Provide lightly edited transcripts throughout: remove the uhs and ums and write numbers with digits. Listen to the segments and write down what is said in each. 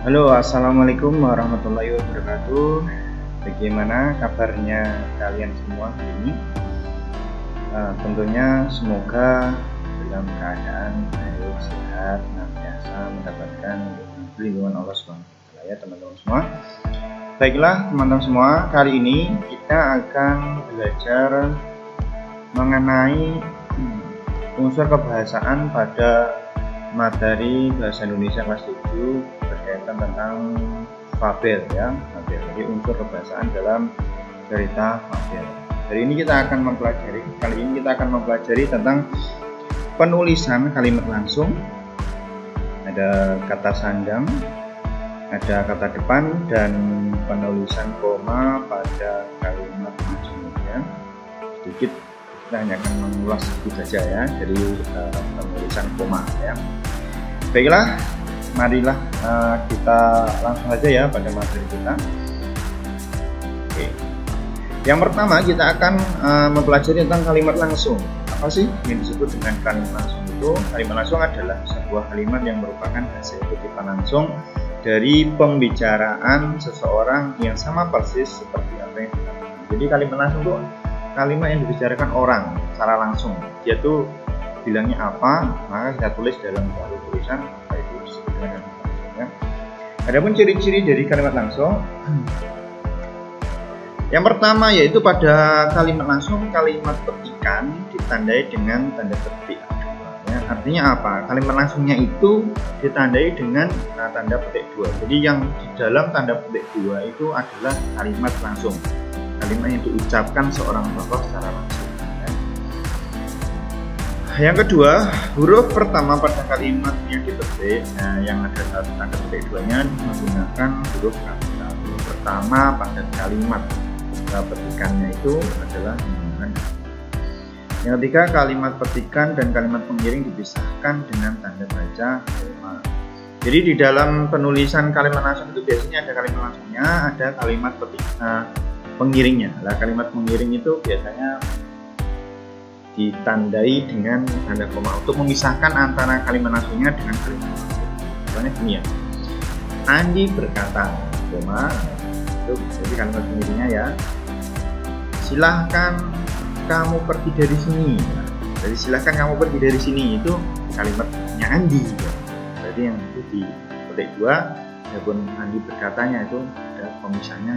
Halo, assalamualaikum warahmatullahi wabarakatuh. Bagaimana kabarnya kalian semua hari ini? Tentunya semoga dalam keadaan baik, sehat, senantiasa mendapatkan lindungan Allah SWT ya teman-teman semua. Baiklah teman-teman semua, kali ini kita akan belajar mengenai unsur kebahasaan pada materi Bahasa Indonesia kelas 7 berkaitan tentang fabel ya, fabel. Jadi unsur kebahasaan dalam cerita fabel. Kali ini kita akan mempelajari tentang penulisan kalimat langsung. Ada kata sandang, ada kata depan, dan penulisan koma pada kalimat langsung ya. Sedikit kita hanya akan mengulas sedikit saja ya dari penulisan koma ya. Baiklah, marilah kita langsung saja ya pada materi kita. Oke. Yang pertama kita akan mempelajari tentang kalimat langsung. Apa sih yang disebut dengan kalimat langsung itu? Kalimat langsung adalah sebuah kalimat yang merupakan hasil kutipan langsung dari pembicaraan seseorang yang sama persis seperti apa yang dikatakan. Jadi kalimat langsung itu kalimat yang dibicarakan orang secara langsung. Dia tuh bilangnya apa, maka kita tulis dalam suatu tulisan, itu disebut dengan kalimat langsung ya. Adapun ciri-ciri dari kalimat langsung, yang pertama yaitu pada kalimat langsung, kalimat petikan ditandai dengan tanda petik ya. Artinya apa? Kalimat langsungnya itu ditandai dengan tanda petik 2. Jadi yang di dalam tanda petik 2 itu adalah kalimat langsung, kalimat yang diucapkan seorang tokoh secara langsung ya. Yang kedua, huruf pertama pada kalimat yang dipetik yang ada tanda petik 2 nya menggunakan huruf kapital. Huruf pertama pada kalimat petikannya itu adalah menggunakan. Yang ketiga, kalimat petikan dan kalimat pengiring dipisahkan dengan tanda baca koma. Jadi di dalam penulisan kalimat langsung itu biasanya ada kalimat langsungnya, ada kalimat pengiringnya. Nah, kalimat pengiring itu biasanya ditandai dengan tanda koma untuk memisahkan antara kalimat langsungnya dengan kalimat langsung. Contohnya gini ya, Andi berkata, koma, itu jadi kalimat pengiringnya ya. Silahkan kamu pergi dari sini. Nah, jadi silahkan kamu pergi dari sini itu kalimatnya Andi. Berarti yang itu di petik 2, walaupun Andi berkatanya itu ada pemisahnya.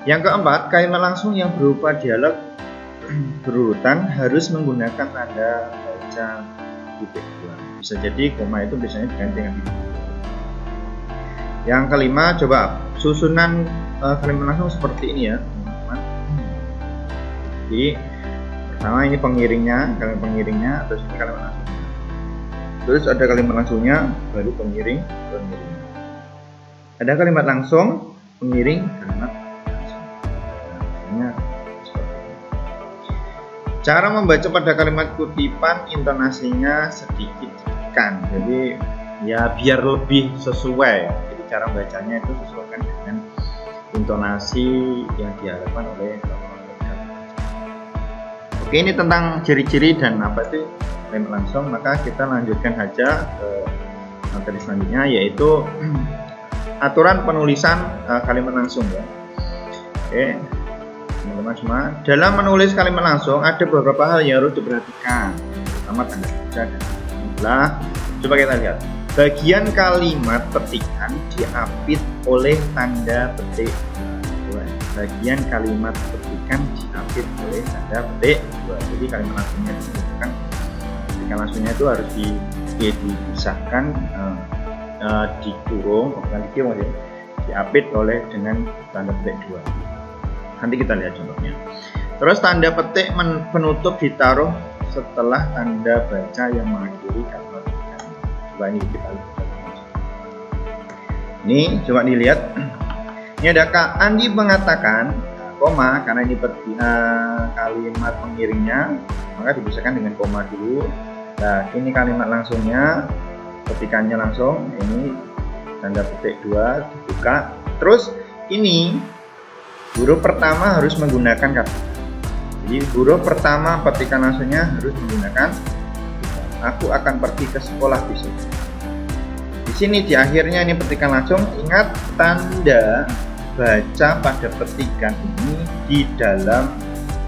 Yang keempat, kalimat langsung yang berupa dialog berurutan harus menggunakan tanda baca titik 2. Bisa jadi koma itu biasanya diganti dengan titik 2. Yang kelima, coba susunan kalimat langsung seperti ini ya teman-teman. Jadi pertama ini pengiringnya, kalimat pengiringnya, terus ini kalimat langsungnya. Terus ada kalimat langsungnya, baru pengiring. Ada kalimat langsung, pengiring, kalimat. Cara membaca pada kalimat kutipan, intonasinya sedikit ditekan, jadi ya biar lebih sesuai. Jadi cara bacanya itu sesuaikan dengan intonasi yang diharapkan oleh Oke, ini tentang ciri-ciri dan apa itu kalimat langsung. Maka kita lanjutkan saja ke materi selanjutnya, yaitu aturan penulisan kalimat langsung ya. Oke teman-teman semua, dalam menulis kalimat langsung ada beberapa hal yang harus diperhatikan, terutama tanda baca dan jumlah. Coba kita lihat, bagian kalimat petikan diapit oleh tanda petik 2. Bagian kalimat petikan diapit oleh tanda petik 2. Jadi kalimat langsungnya disebutkan, petikan langsungnya itu harus dipisahkan, dikurung, bukan dikurung, diapit oleh dengan tanda petik 2. Nanti kita lihat contohnya. Terus tanda petik penutup ditaruh setelah tanda baca yang mengakhiri kalimat petikan. Coba ini kita lihat. Ini coba dilihat. Ini ada Kak Andi mengatakan, koma, karena ini kalimat pengiringnya, maka dipisahkan dengan koma dulu. Nah, ini kalimat langsungnya, petikannya langsung. Ini tanda petik 2 dibuka. Terus ini huruf pertama harus menggunakan kapital. Jadi huruf pertama petikan langsungnya harus menggunakan Aku akan pergi ke sekolah besok. Di sini di akhirnya ini petikan langsung. Ingat, tanda baca pada petikan ini di dalam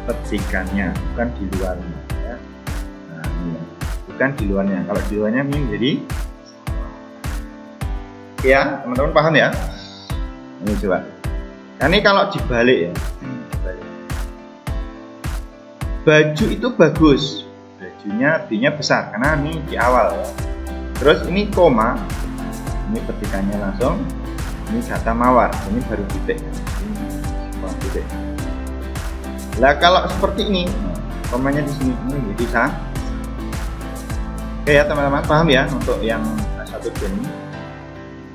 petikannya, bukan di luarnya ya. Nah, ini bukan di luarnya. Kalau di luarnya ini jadi ya, teman-teman paham ya? Ini coba. Nah, ini kalau dibalik ya. Baju itu bagus. Bajunya B-nya besar karena ini di awal ya. Terus ini koma. Ini petikannya langsung. Ini kata mawar, ini baru titik. Ini titik. Nah, kalau seperti ini, komanya di sini ini bisa. Oke ya teman-teman, paham ya untuk yang satu ini.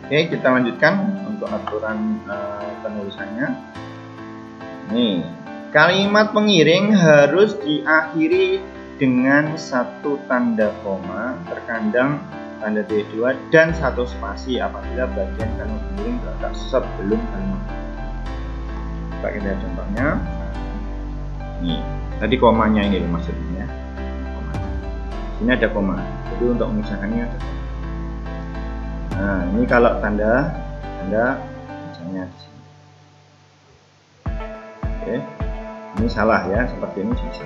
Oke, kita lanjutkan untuk aturan penulisannya. Nih, kalimat pengiring harus diakhiri dengan satu tanda koma terkadang tanda D2 dan satu spasi apabila bagian kalimat pengiring terletak sebelum kalimat. Kita lihat contohnya. Nih, tadi komanya ini maksudnya. Ini ada koma. Jadi untuk memisahkannya ada. Nah, ini kalau tanda misalnya di sini. Oke. Ini salah ya, seperti ini bisa.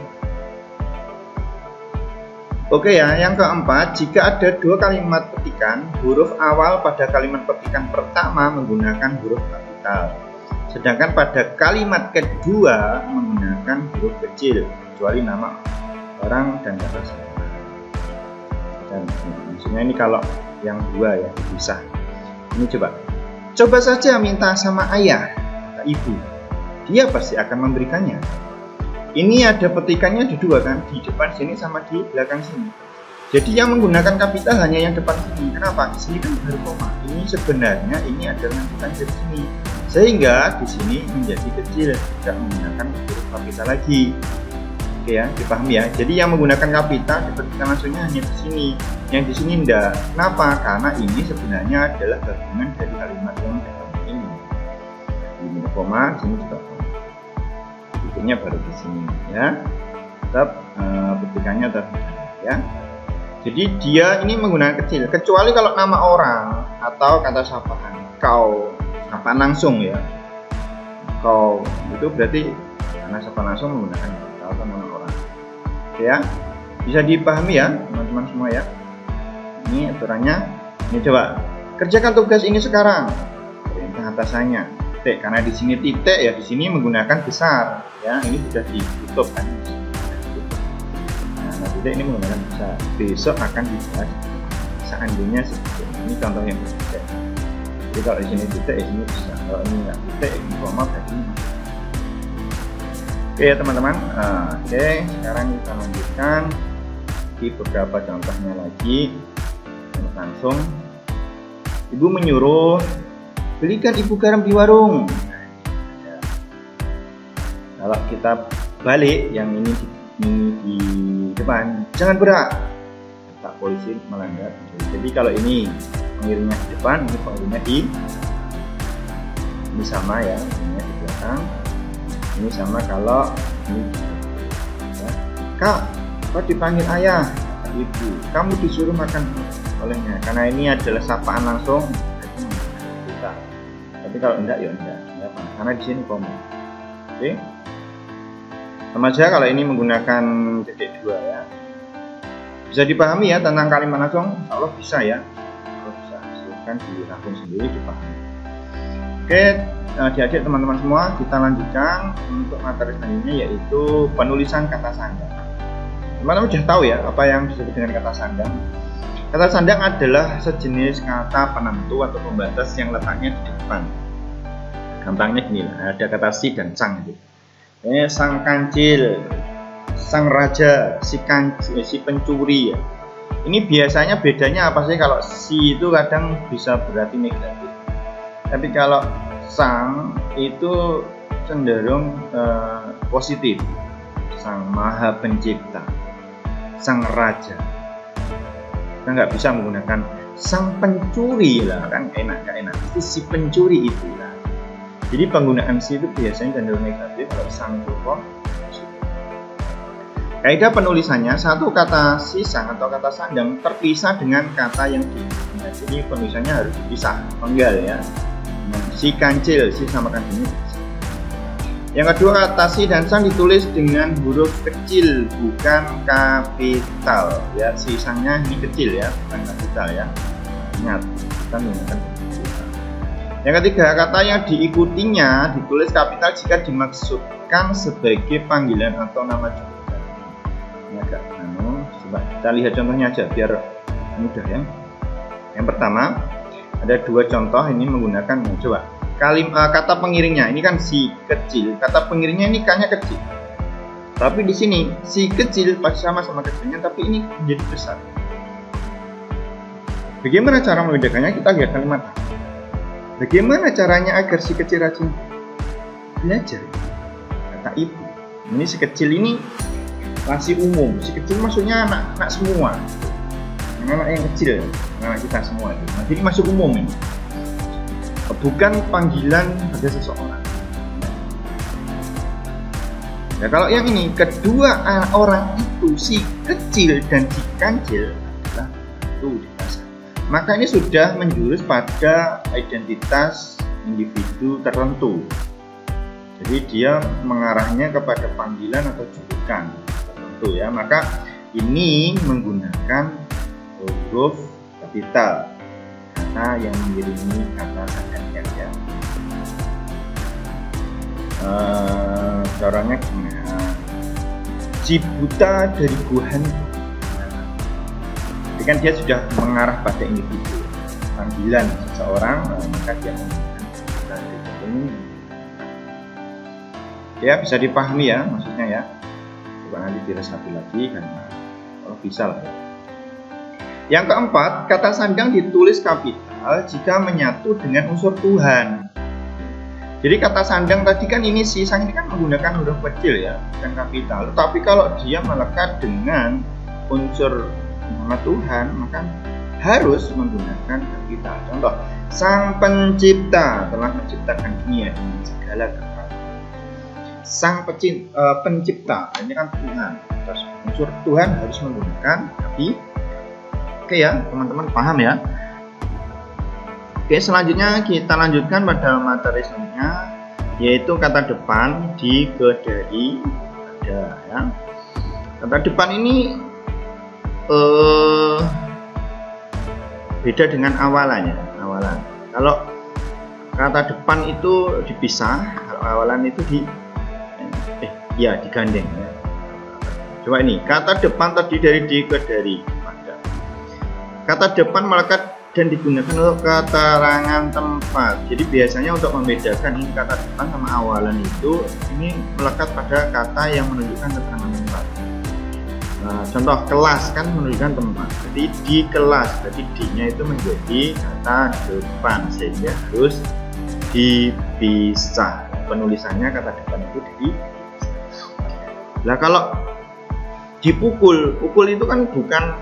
Oke ya, yang keempat, jika ada dua kalimat petikan, huruf awal pada kalimat petikan pertama menggunakan huruf kapital, sedangkan pada kalimat kedua menggunakan huruf kecil, kecuali nama orang dan kata saya. Dan maksudnya ini kalau yang dua ya, bisa. Ini coba saja minta sama ayah atau ibu, dia pasti akan memberikannya. Ini ada petikannya di dua kan, di depan sini sama di belakang sini. Jadi yang menggunakan kapital hanya yang depan sini. Kenapa? Di sini kan baru koma. Ini sebenarnya ini adalah lanjutan dari sini. Sehingga di sini menjadi kecil, tidak menggunakan huruf kapital lagi. Oke ya, dipahami ya. Jadi yang menggunakan kapital di petikan langsungnya hanya di sini. Yang di sini enggak. Kenapa? Karena ini sebenarnya adalah gabungan dari kalimat yang dalam ini. Ini koma, di sini juga koma. Titiknya baru di sini ya. Tetap petikannya tetap ya. Jadi dia ini menggunakan kecil, kecuali kalau nama orang atau kata sapaan. Kau, sapaan langsung ya. Kau itu berarti karena sapaan langsung menggunakan kata atau nama orang. Oke ya. Bisa dipahami ya teman-teman semua ya. Ini aturannya. Ini coba kerjakan tugas ini sekarang. Perintah atasannya. Titik, karena di sini titik ya, di sini menggunakan besar ya, ini sudah ditutup kan. Nah, titik ini menggunakan besar. Besok akan dibahas seandainya seperti ini contoh yang titik. Jadi kalau di sini titik, di sini besar. Kalau ini nggak titik, ini koma berarti ini. Oke ya teman-teman. Oke, sekarang kita lanjutkan di beberapa contohnya lagi. Langsung, ibu menyuruh belikan ibu garam di warung. Kalau kita balik yang ini di depan, jangan berak, tak polisi melanggar. Jadi kalau ini pengiringnya di depan, ini pengiringnya ini sama ya, ini di belakang. Ini sama kalau ini ya. Kak, kau dipanggil ayah, ibu, kamu disuruh makan olehnya, karena ini adalah sapaan langsung. Tapi kalau enggak ya enggak, karena di sini koma. Oke. Sama saja kalau ini menggunakan titik dua ya. Bisa dipahami ya tentang kalimat langsung? Kalau bisa ya. Kalau bisa, silahkan dirangkum sendiri dipahami. Oke, adik-adik teman-teman semua, kita lanjutkan untuk materi selanjutnya yaitu penulisan kata sandang. Teman-teman sudah tahu ya apa yang disebut dengan kata sandang. Kata sandang adalah sejenis kata penentu atau pembatas yang letaknya di depan. Gampangnya gini lah, ada kata si dan sang gitu. Ini sang kancil, sang raja, si pencuri ya. Ini biasanya bedanya apa sih? Kalau si itu kadang bisa berarti negatif. Tapi kalau sang itu cenderung positif. Sang maha pencipta, sang raja. Kita nggak bisa menggunakan sang pencuri lah, kan enak. Itu si pencuri itu lah. Jadi penggunaan si itu biasanya cenderung negatif, kalau sang itu positif. Kaidah penulisannya, satu kata sisang atau kata sandang terpisah dengan kata yang diikuti. Jadi penulisannya harus dipisah, penggal ya. Si kancil, si samakan ini. Yang kedua, kata si dan sang ditulis dengan huruf kecil, bukan kapital. Ya, si sangnya ini kecil ya, bukan kapital ya. Ingat, kita menggunakan kapital. Yang ketiga, kata yang diikutinya ditulis kapital jika dimaksudkan sebagai panggilan atau nama julukan. Ini agak coba kita lihat contohnya aja biar mudah ya. Yang pertama ada dua contoh ini menggunakan coba kata pengiringnya ini kan si kecil, kata pengiringnya ini k-nya kecil, tapi di sini si kecil pasti sama-sama kecilnya tapi ini menjadi besar. Bagaimana cara membedakannya? Kita lihat kalimat. Bagaimana caranya agar si kecil rajin belajar? Kata ibu. Ini si kecil ini masih umum, si kecil maksudnya anak-anak semua, anak yang kecil, anak kita semua itu. Nah, jadi masuk umum ini, bukan panggilan pada seseorang. Ya kalau yang ini kedua orang itu si kecil dan si kancil adalah satu dewasa, maka ini sudah menjurus pada identitas individu tertentu. Jadi dia mengarahnya kepada panggilan atau julukan. Ya, maka ini menggunakan huruf kapital kata yang mengiringi kata sandangnya ya. Caranya gimana? Cibuta dari Guhan. Jadi kan dia sudah mengarah pada individu panggilan seseorang, maka dia menggunakan cibuta dari Guhan. Ya bisa dipahami ya maksudnya ya. Nanti diresapi lagi kan kalau bisa lah ya. Yang keempat, kata sandang ditulis kapital jika menyatu dengan unsur Tuhan. Jadi kata sandang tadi kan ini si sang ini kan menggunakan huruf kecil ya, bukan kapital. Tapi kalau dia melekat dengan unsur nama Tuhan maka harus menggunakan kapital. Contoh, Sang Pencipta telah menciptakan dunia dengan segala kekuatan. Sang pencipta ini kan Tuhan, terus unsur Tuhan harus menggunakan kapi. Oke ya teman-teman paham ya. Oke, selanjutnya kita lanjutkan pada materi selanjutnya, yaitu kata depan dikedari ada ya. Kata depan ini beda dengan awalannya. Kalau kata depan itu dipisah, kalau awalan itu digandeng ya. Coba ini kata depan terdiri dari dikedari pada. Kata depan melekat dan digunakan untuk keterangan tempat. Jadi biasanya untuk membedakan ini kata depan sama awalan itu ini melekat pada kata yang menunjukkan keterangan tempat. Nah, contoh kelas kan menunjukkan tempat. Jadi di kelas, jadi D-nya itu menjadi kata depan sehingga harus dipisah. Penulisannya kata depan itu dipisah. Nah kalau dipukul, pukul itu kan bukan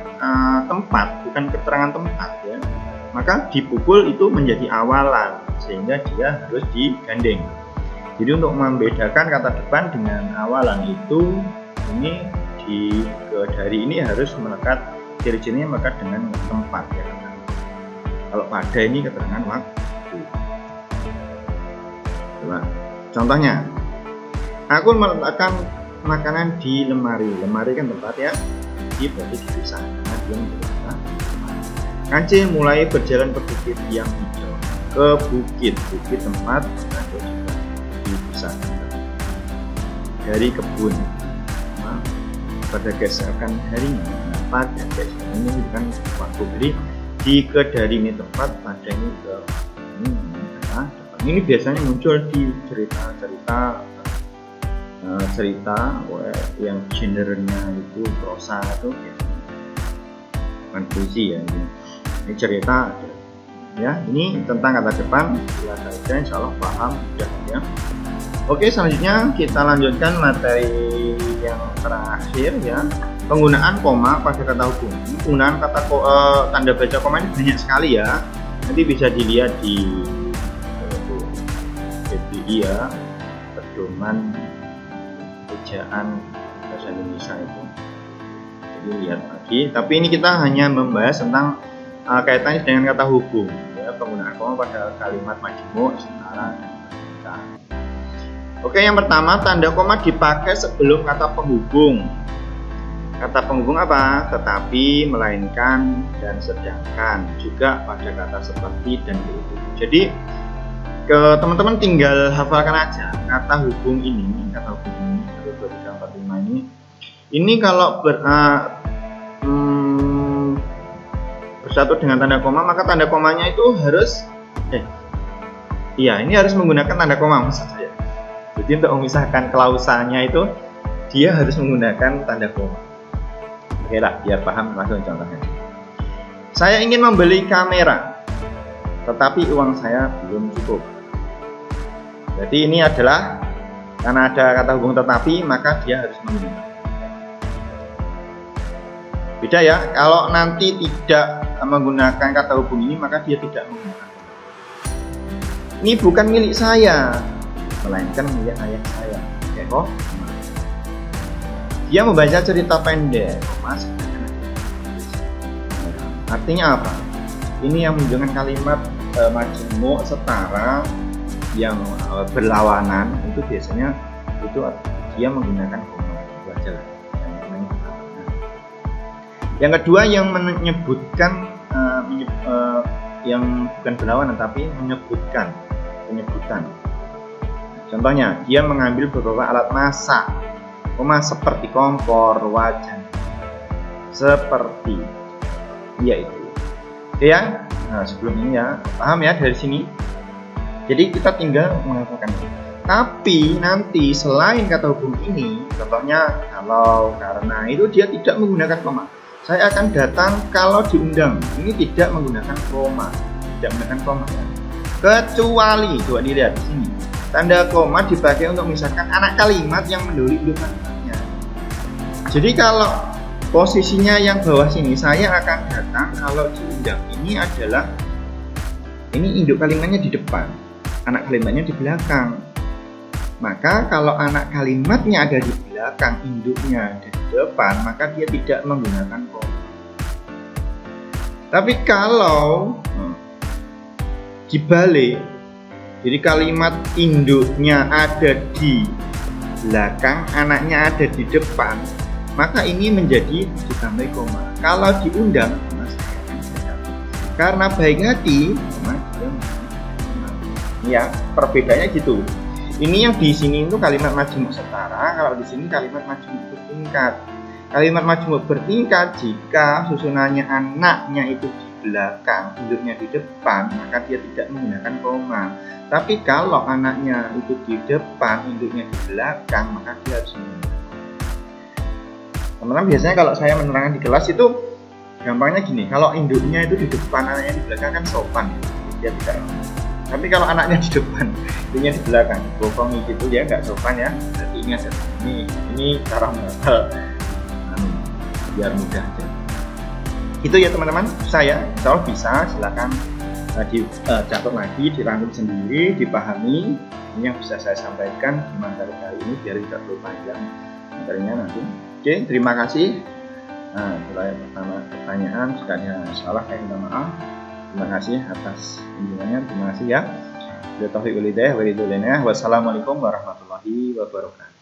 tempat, bukan keterangan tempat ya. Maka dipukul itu menjadi awalan sehingga dia harus digandeng. Jadi untuk membedakan kata depan dengan awalan itu ini dari ini harus melekat ciri-cirinya melekat dengan tempat ya. Kalau pada ini keterangan waktu. Coba contohnya, aku meletakkan makanan di lemari. Lemari kan tempat ya, jadi berarti dipisah karena dia menjadi tempat. Kancil mulai berjalan ke bukit yang hijau. Ke bukit tempat juga dipisahkan dari kebun. Nah, pada keesokan harinya, pada keesokan ini bukan waktu. Jadi dikedari ini tempat, pada ini ke ini biasanya muncul di cerita yang gendernya itu prosa itu bukan puisi ya, ini cerita ya. Ini tentang kata depan, silahkan insya Allah paham ya. Oke, selanjutnya kita lanjutkan materi yang terakhir ya, penggunaan koma pada kata hubung. Penggunaan kata tanda baca koma ini banyak sekali ya, nanti bisa dilihat di PBI ya, pedoman ejaan bahasa Indonesia Indonesia itu. Jadi lihat lagi, tapi ini kita hanya membahas tentang kaitannya dengan kata hubung, ya, penggunaan koma pada kalimat majmuk, setara, dan berbintang. Oke, yang pertama, tanda koma dipakai sebelum kata penghubung. Kata penghubung apa? Tetapi, melainkan, dan sedangkan. Juga pada kata seperti dan begitu. Jadi ke teman-teman tinggal hafalkan aja kata hubung ini, kata hubung ini 1, 2, 3, 4, 5 ini kalau bersatu dengan tanda koma, maka tanda komanya itu harus ini harus menggunakan tanda koma maksud saya. Jadi untuk memisahkan klausanya itu dia harus menggunakan tanda koma. Oke lah, biar paham langsung contohnya. Saya ingin membeli kamera, tetapi uang saya belum cukup. Jadi ini adalah karena ada kata hubung tetapi, maka dia harus menggunakan. Beda ya, kalau nanti tidak menggunakan kata hubung ini, maka dia tidak menggunakan. Ini bukan milik saya, melainkan milik ayah saya. Oke kok? Dia membaca cerita pendek. Mas, artinya apa? Ini yang menunjukkan kalimat majmuk setara yang berlawanan, itu biasanya itu dia menggunakan koma. Itu aja lah. Yang kedua yang menyebutkan yang bukan berlawanan tapi penyebutan. Contohnya, dia mengambil beberapa alat masak, seperti kompor, wajan, seperti, yaitu. Oke ya. Nah, sebelum ini ya, paham ya dari sini. Jadi kita tinggal menghafalkan ini. Tapi nanti selain kata hubung ini, contohnya kalau, karena, itu dia tidak menggunakan koma. Saya akan datang kalau diundang. Ini tidak menggunakan koma, ya. Kecuali, coba dilihat di sini. Tanda koma dipakai untuk memisahkan anak kalimat yang mendahului induk kalimatnya. Jadi kalau posisinya yang bawah sini, saya akan datang kalau diundang. Ini adalah, ini induk kalimatnya di depan, anak kalimatnya di belakang. Maka kalau anak kalimatnya ada di belakang, induknya ada di depan, maka dia tidak menggunakan koma. Tapi kalau dibalik, jadi kalimat induknya ada di belakang, anaknya ada di depan, maka ini menjadi ditambah koma. Kalau diundang, karena baik hati, ya perbedaannya gitu. Ini yang di sini itu kalimat majmuk setara, kalau di sini kalimat majmuk bertingkat. Kalimat majmuk bertingkat jika susunannya anaknya itu di belakang, induknya di depan, maka dia tidak menggunakan koma. Tapi kalau anaknya itu di depan, induknya di belakang, maka dia harus menggunakan. Teman-teman, biasanya kalau saya menerangkan di kelas itu gampangnya gini, kalau induknya itu di depan, anaknya di belakang kan sopan, dia tidak. Tapi kalau anaknya di depan, induknya di belakang, bohongi gitu ya, nggak sopan ya. Jadi ingat, ini cara menghafal biar mudah aja. Itu ya teman-teman, saya insya Allah bisa. Silakan dicatat lagi, dirangkum sendiri, dipahami. Ini yang bisa saya sampaikan di materi kali ini biar tidak terlalu panjang materinya nanti. Oke, terima kasih. Nah, mulai pertama pertanyaan, jika ada salah saya minta maaf. Terima kasih atas kunjungannya. Terima kasih ya. Wassalamualaikum warahmatullahi wabarakatuh.